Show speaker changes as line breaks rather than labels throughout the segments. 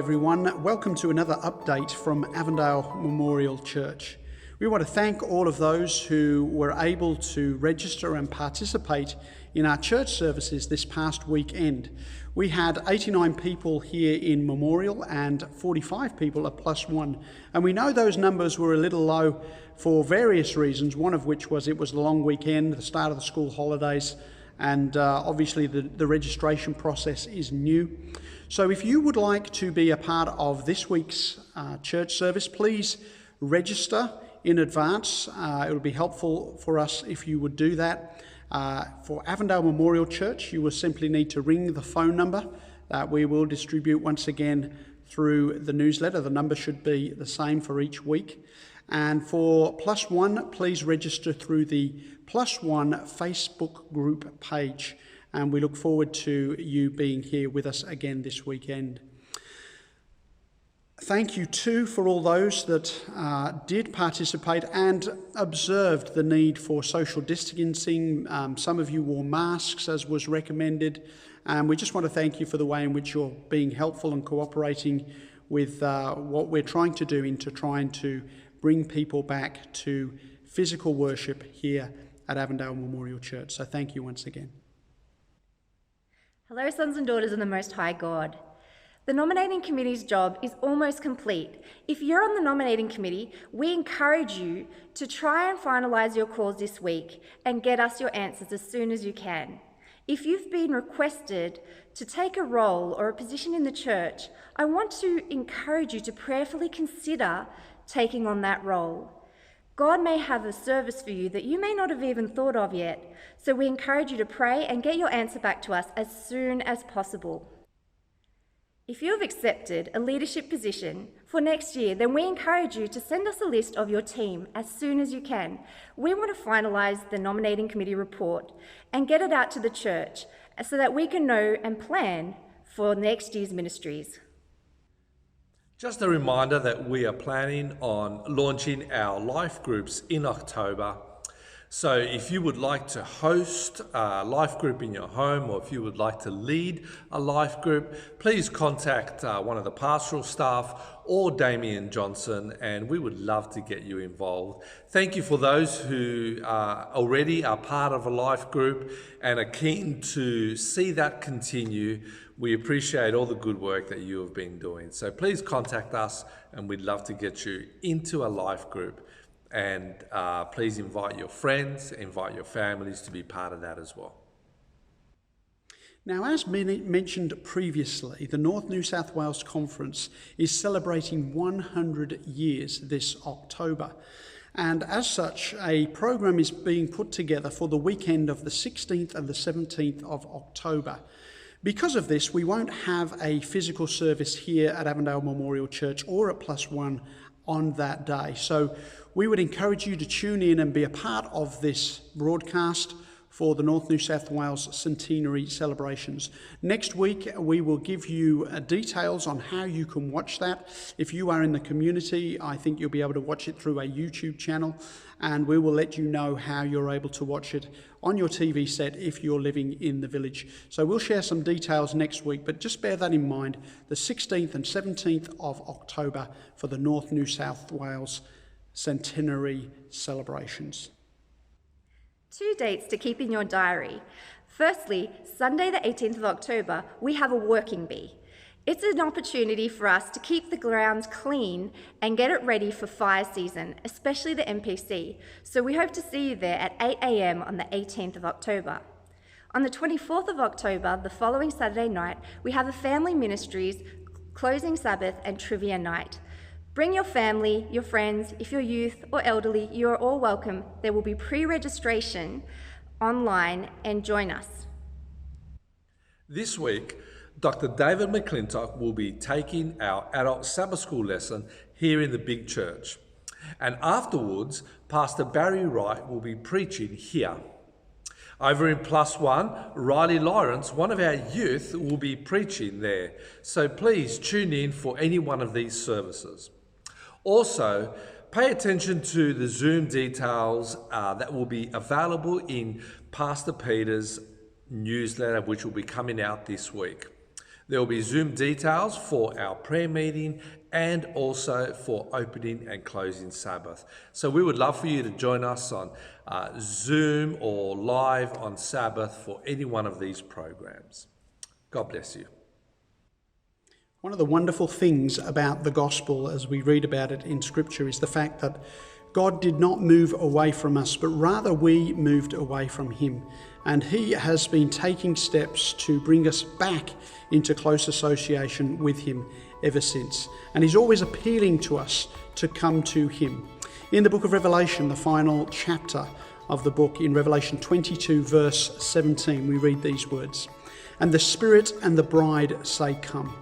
everyone. Welcome to another update from Avondale Memorial Church. We want to thank all of those who were able to register and participate in our church services this past weekend. We had 89 people here in Memorial and 45 people at Plus One. And we know those numbers were a little low for various reasons, one of which was it was the long weekend, the start of the school holidays, and obviously the registration process is new. So if you would like to be a part of this week's church service, please register in advance. It would be helpful for us if you would do that. For Avondale Memorial Church, you will simply need to ring the phone number that we will distribute once again through the newsletter. The number should be the same for each week. And for Plus One, please register through the Plus One Facebook group page. And we look forward to you being here with us again this weekend. Thank you too for all those that did participate and observed the need for social distancing. Some of you wore masks as was recommended. And we just want to thank you for the way in which you're being helpful and cooperating with what we're trying to do into trying to bring people back to physical worship here at Avondale Memorial Church. So thank you once again.
Hello, sons and daughters of the Most High God. The nominating committee's job is almost complete. If you're on the nominating committee, we encourage you to try and finalise your calls this week and get us your answers as soon as you can. If you've been requested to take a role or a position in the church, I want to encourage you to prayerfully consider taking on that role. God may have a service for you that you may not have even thought of yet, so we encourage you to pray and get your answer back to us as soon as possible. If you have accepted a leadership position for next year, then we encourage you to send us a list of your team as soon as you can. We want to finalise the nominating committee report and get it out to the church so that we can know and plan for next year's ministries.
Just a reminder that we are planning on launching our life groups in October. So if you would like to host a life group in your home, or if you would like to lead a life group, please contact one of the pastoral staff or Damien Johnson, and we would love to get you involved. Thank you for those who already are part of a life group and are keen to see that continue. We appreciate all the good work that you have been doing. So please contact us, and we'd love to get you into a life group. And please invite your friends, invite your families to be part of that as well.
Now, as mentioned previously, the North New South Wales Conference is celebrating 100 years this October. And as such, a program is being put together for the weekend of the 16th and the 17th of October. Because of this, we won't have a physical service here at Avondale Memorial Church or at Plus One on that day. So we would encourage you to tune in and be a part of this broadcast for the North New South Wales Centenary celebrations. Next week, we will give you details on how you can watch that. If you are in the community, I think you'll be able to watch it through a YouTube channel, and we will let you know how you're able to watch it on your TV set if you're living in the village. So we'll share some details next week, but just bear that in mind, the 16th and 17th of October for the North New South Wales Centenary celebrations.
2 dates to keep in your diary. Firstly, Sunday the 18th of October, we have a working bee. It's an opportunity for us to keep the grounds clean and get it ready for fire season, especially the NPC. So we hope to see you there at 8 a.m. on the 18th of October. On the 24th of October, the following Saturday night, we have a family ministries, closing Sabbath and trivia night. Bring your family, your friends. If you're youth or elderly, you are all welcome. There will be pre-registration online, and join us.
This week, Dr. David McClintock will be taking our adult Sabbath school lesson here in the big church. And afterwards, Pastor Barry Wright will be preaching here. Over in Plus One, Riley Lawrence, one of our youth, will be preaching there. So please tune in for any one of these services. Also, pay attention to the Zoom details that will be available in Pastor Peter's newsletter, which will be coming out this week. There will be Zoom details for our prayer meeting and also for opening and closing Sabbath. So we would love for you to join us on Zoom or live on Sabbath for any one of these programs. God bless you.
One of the wonderful things about the gospel as we read about it in Scripture is the fact that God did not move away from us, but rather we moved away from him. And he has been taking steps to bring us back into close association with him ever since. And he's always appealing to us to come to him. In the book of Revelation, the final chapter of the book, in Revelation 22 verse 17, we read these words, "And the Spirit and the bride say, 'Come.'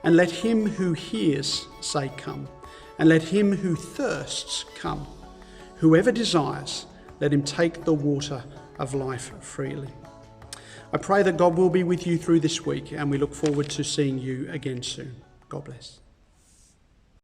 And let him who hears say, 'Come.' And let him who thirsts come. Whoever desires, let him take the water of life freely." I pray that God will be with you through this week, and we look forward to seeing you again soon. God bless.